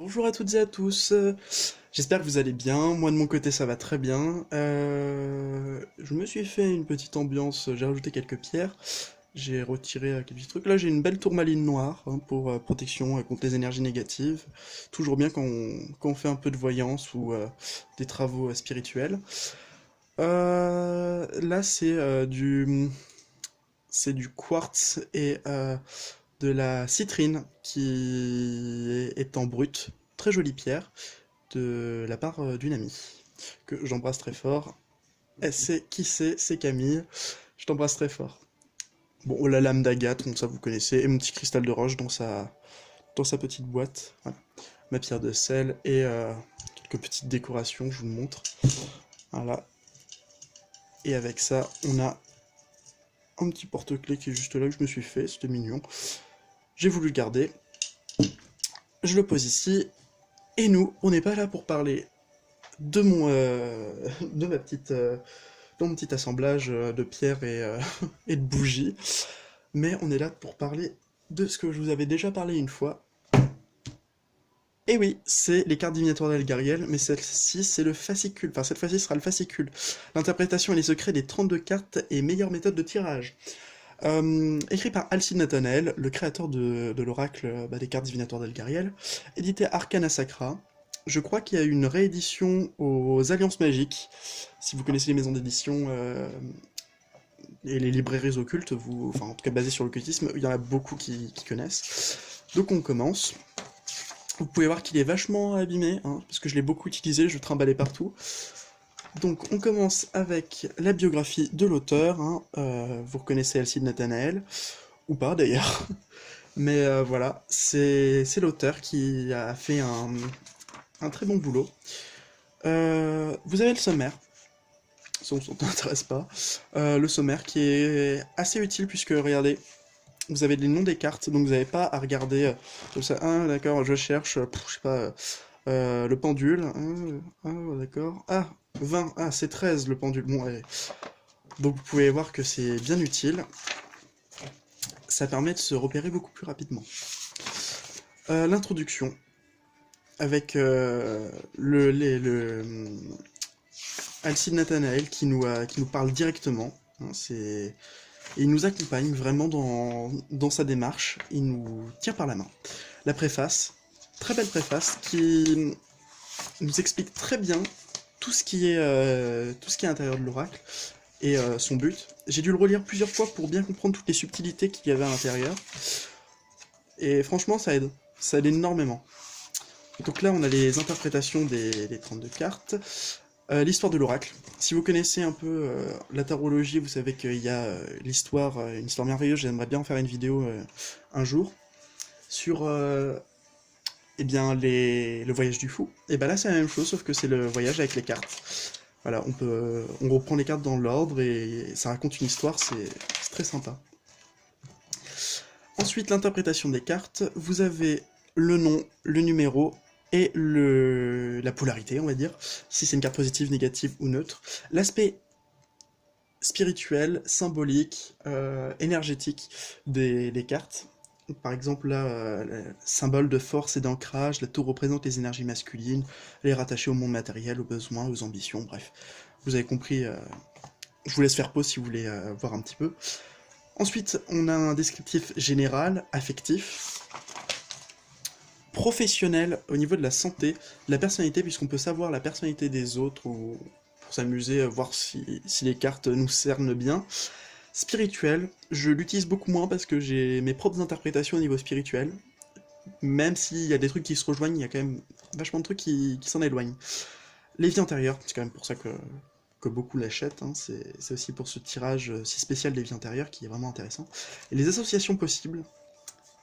Bonjour à toutes et à tous, j'espère que vous allez bien, moi de mon côté ça va très bien. Je me suis fait une petite ambiance, j'ai rajouté quelques pierres, j'ai retiré quelques petits trucs. Là j'ai une belle tourmaline noire hein, pour protection contre les énergies négatives. Toujours bien quand on fait un peu de voyance ou des travaux spirituels. Là c'est du quartz et de la citrine qui est en brut. Très jolie pierre de la part d'une amie que j'embrasse très fort. Elle sait qui c'est Camille. Je t'embrasse très fort. Bon, la lame d'agate, bon, ça vous connaissez, et mon petit cristal de roche dans sa petite boîte. Voilà. Ma pierre de sel et quelques petites décorations, je vous le montre. Voilà. Et avec ça, on a un petit porte-clés qui est juste là que je me suis fait, c'était mignon. J'ai voulu le garder. Je le pose ici. Et nous, on n'est pas là pour parler de de ma petite, de mon petit assemblage de pierres et de bougies, mais on est là pour parler de ce que je vous avais déjà parlé une fois. Et oui, c'est les cartes divinatoires d'Elgariel, mais celle-ci, c'est le fascicule. Enfin, cette fois-ci, ce sera le fascicule. L'interprétation et les secrets des 32 cartes et meilleures méthodes de tirage. Écrit par Alcide Nathanael, le créateur de l'oracle des cartes divinatoires d'Elgariel, édité Arcana Sacra. Je crois qu'il y a une réédition aux Alliances Magiques. Si vous connaissez les maisons d'édition et les librairies occultes, enfin en tout cas basées sur l'occultisme, il y en a beaucoup qui connaissent. Donc on commence. Vous pouvez voir qu'il est vachement abîmé, hein, parce que je l'ai beaucoup utilisé, je trimballais partout. Donc on commence avec la biographie de l'auteur, hein. Vous reconnaissez Alcide Nathanael, ou pas d'ailleurs, mais voilà, c'est l'auteur qui a fait un très bon boulot. Vous avez le sommaire, ça on s'en intéresse pas, le sommaire qui est assez utile puisque regardez, vous avez les noms des cartes, donc vous n'avez pas à regarder comme ça, ah d'accord, je cherche, je sais pas, le pendule, d'accord, 20, c'est 13 le pendule, bon allez. Donc vous pouvez voir que c'est bien utile, ça permet de se repérer beaucoup plus rapidement. L'introduction, avec Alcide Nathanael qui nous parle directement, hein, et il nous accompagne vraiment dans sa démarche, il nous tient par la main. La préface, très belle préface, qui nous explique très bien tout ce qui est à l'intérieur de l'oracle, et son but. J'ai dû le relire plusieurs fois pour bien comprendre toutes les subtilités qu'il y avait à l'intérieur, et franchement ça aide énormément. Donc là on a les interprétations des 32 cartes, l'histoire de l'oracle. Si vous connaissez un peu la tarologie, vous savez qu'il y a l'histoire, une histoire merveilleuse, j'aimerais bien en faire une vidéo un jour, sur eh bien, le voyage du fou. Et ben là c'est la même chose, sauf que c'est le voyage avec les cartes. Voilà, on reprend les cartes dans l'ordre et ça raconte une histoire, c'est très sympa. Ensuite, l'interprétation des cartes, vous avez le nom, le numéro et la polarité, on va dire, si c'est une carte positive, négative ou neutre. L'aspect spirituel, symbolique, énergétique des cartes. Par exemple, là, le symbole de force et d'ancrage, la tour représente les énergies masculines, elle est rattachée au monde matériel, aux besoins, aux ambitions, bref. Vous avez compris, je vous laisse faire pause si vous voulez voir un petit peu. Ensuite, on a un descriptif général, affectif, professionnel au niveau de la santé, de la personnalité, puisqu'on peut savoir la personnalité des autres, ou pour s'amuser, voir si les cartes nous cernent bien. Spirituel, je l'utilise beaucoup moins parce que j'ai mes propres interprétations au niveau spirituel, même s'il y a des trucs qui se rejoignent, il y a quand même vachement de trucs qui s'en éloignent. Les vies antérieures, c'est quand même pour ça que beaucoup l'achètent, hein. C'est aussi pour ce tirage si spécial des vies antérieures qui est vraiment intéressant. Et les associations possibles,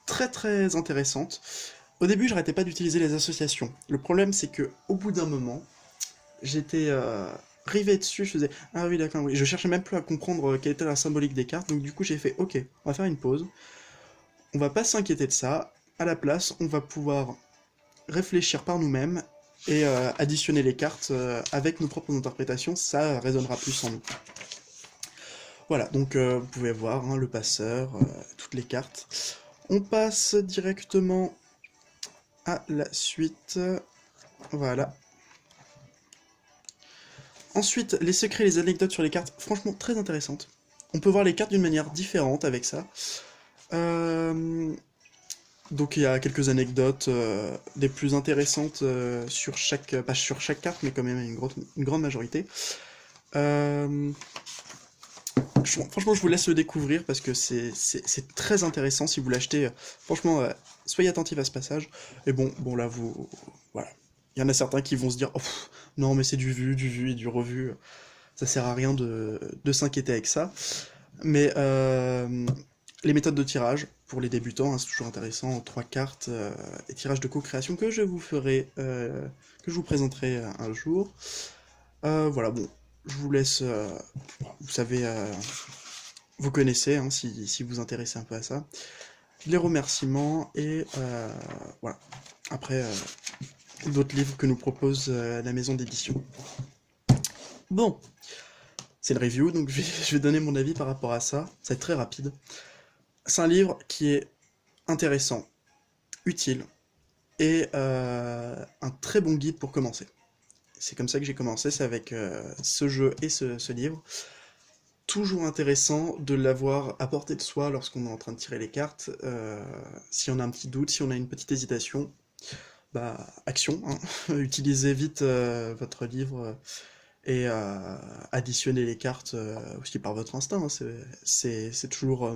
très très intéressantes. Au début, j'arrêtais pas d'utiliser les associations. Le problème, c'est que au bout d'un moment, j'étais rivé dessus, je faisais ah oui d'accord, oui. Je cherchais même plus à comprendre quelle était la symbolique des cartes, donc du coup j'ai fait ok, on va faire une pause, on va pas s'inquiéter de ça, à la place on va pouvoir réfléchir par nous-mêmes et additionner les cartes avec nos propres interprétations, ça résonnera plus en nous. Voilà, donc vous pouvez voir hein, le passeur, toutes les cartes. On passe directement à la suite. Voilà. Ensuite, les secrets, les anecdotes sur les cartes, franchement très intéressantes. On peut voir les cartes d'une manière différente avec ça. Donc il y a quelques anecdotes des plus intéressantes sur chaque, pas sur chaque carte, mais quand même une grande majorité. Franchement, je vous laisse le découvrir parce que c'est très intéressant si vous l'achetez. Franchement, soyez attentifs à ce passage. Et bon là, voilà. Il y en a certains qui vont se dire, oh, non, mais c'est du vu et du revu. Ça sert à rien de s'inquiéter avec ça. Mais les méthodes de tirage, pour les débutants, hein, c'est toujours intéressant. 3 cartes et tirage de co-création que je vous ferai, que je vous présenterai un jour. Voilà, bon, je vous laisse, vous savez, vous connaissez, hein, si vous intéressez un peu à ça. Les remerciements et voilà. Après, d'autres livres que nous propose la maison d'édition. Bon, c'est le review, donc je vais donner mon avis par rapport à ça. Ça va être très rapide. C'est un livre qui est intéressant, utile, et un très bon guide pour commencer. C'est comme ça que j'ai commencé, c'est avec ce jeu et ce livre. Toujours intéressant de l'avoir à portée de soi lorsqu'on est en train de tirer les cartes. Si on a un petit doute, si on a une petite hésitation, bah, action, hein. Utilisez vite votre livre et additionnez les cartes aussi par votre instinct, hein. C'est toujours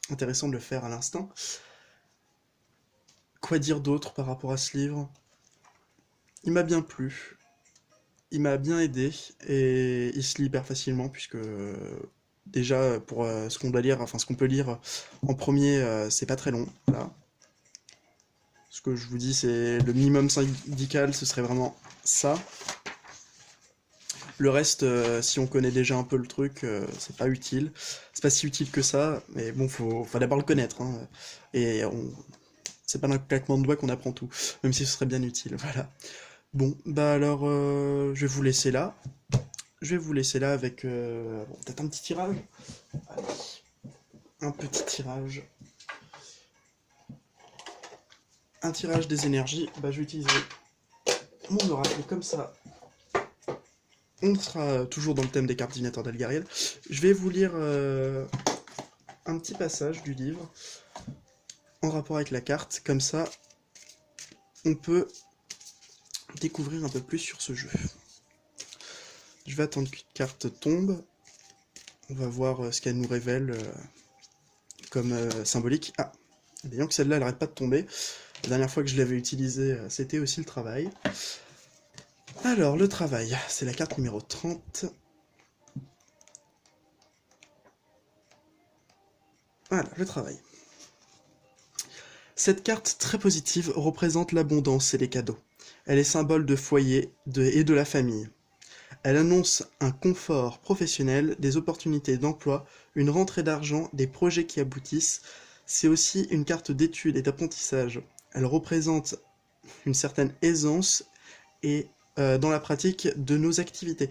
intéressant de le faire à l'instinct. Quoi dire d'autre par rapport à ce livre? Il m'a bien plu, il m'a bien aidé, et il se lit hyper facilement, puisque déjà, pour ce qu'on doit lire, enfin ce qu'on peut lire en premier, c'est pas très long, là. Ce que je vous dis, c'est le minimum syndical, ce serait vraiment ça. Le reste, si on connaît déjà un peu le truc, c'est pas utile. C'est pas si utile que ça, mais bon, faut d'abord le connaître, hein. Et c'est pas d'un claquement de doigts qu'on apprend tout, même si ce serait bien utile, voilà. Bon, bah alors, je vais vous laisser là. Je vais vous laisser là avec bon, peut-être un petit tirage. Allez, un petit tirage. Un tirage des énergies. Bah, je vais utiliser mon oracle comme ça. On sera toujours dans le thème des cartes divinatoires d'Algariel. Je vais vous lire un petit passage du livre en rapport avec la carte. Comme ça, on peut découvrir un peu plus sur ce jeu. Je vais attendre qu'une carte tombe. On va voir ce qu'elle nous révèle comme symbolique. Ah, bien que celle-là, elle arrête pas de tomber. La dernière fois que je l'avais utilisée, c'était aussi le travail. Alors, le travail, c'est la carte numéro 30. Voilà, le travail. Cette carte très positive représente l'abondance et les cadeaux. Elle est symbole de foyer et de la famille. Elle annonce un confort professionnel, des opportunités d'emploi, une rentrée d'argent, des projets qui aboutissent. C'est aussi une carte d'étude et d'apprentissage. Elle représente une certaine aisance et dans la pratique de nos activités.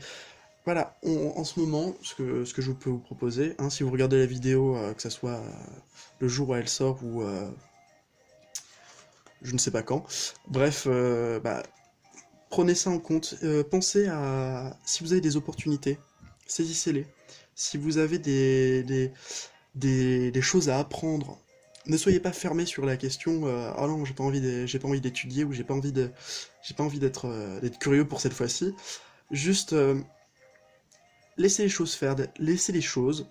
Voilà, en ce moment, ce que je peux vous proposer, hein, si vous regardez la vidéo, que ce soit le jour où elle sort ou je ne sais pas quand, bref, bah, prenez ça en compte. Pensez à, si vous avez des opportunités, saisissez-les. Si vous avez des choses à apprendre, ne soyez pas fermé sur la question oh non, j'ai pas envie d'étudier, ou j'ai pas envie d'être curieux pour cette fois-ci. Juste laissez les choses faire, laissez les choses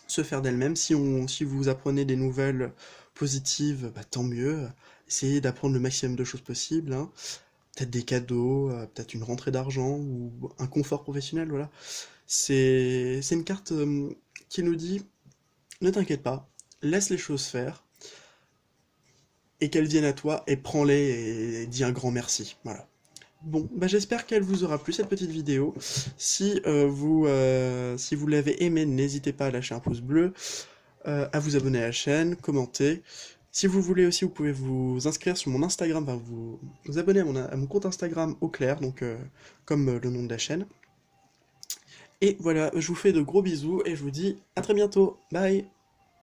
se faire d'elles-mêmes. Si vous apprenez des nouvelles positives, bah, tant mieux. Essayez d'apprendre le maximum de choses possibles, hein. Peut-être des cadeaux, peut-être une rentrée d'argent, ou un confort professionnel, voilà. C'est une carte qui nous dit, ne t'inquiète pas, laisse les choses faire, et qu'elles viennent à toi, et prends-les, et dis un grand merci, voilà. Bon, bah j'espère qu'elle vous aura plu cette petite vidéo. Si vous l'avez aimé, n'hésitez pas à lâcher un pouce bleu, à vous abonner à la chaîne, commenter. Si vous voulez aussi, vous pouvez vous inscrire sur mon Instagram, enfin vous abonner à mon compte Instagram au clair, donc comme le nom de la chaîne. Et voilà, je vous fais de gros bisous et je vous dis à très bientôt. Bye!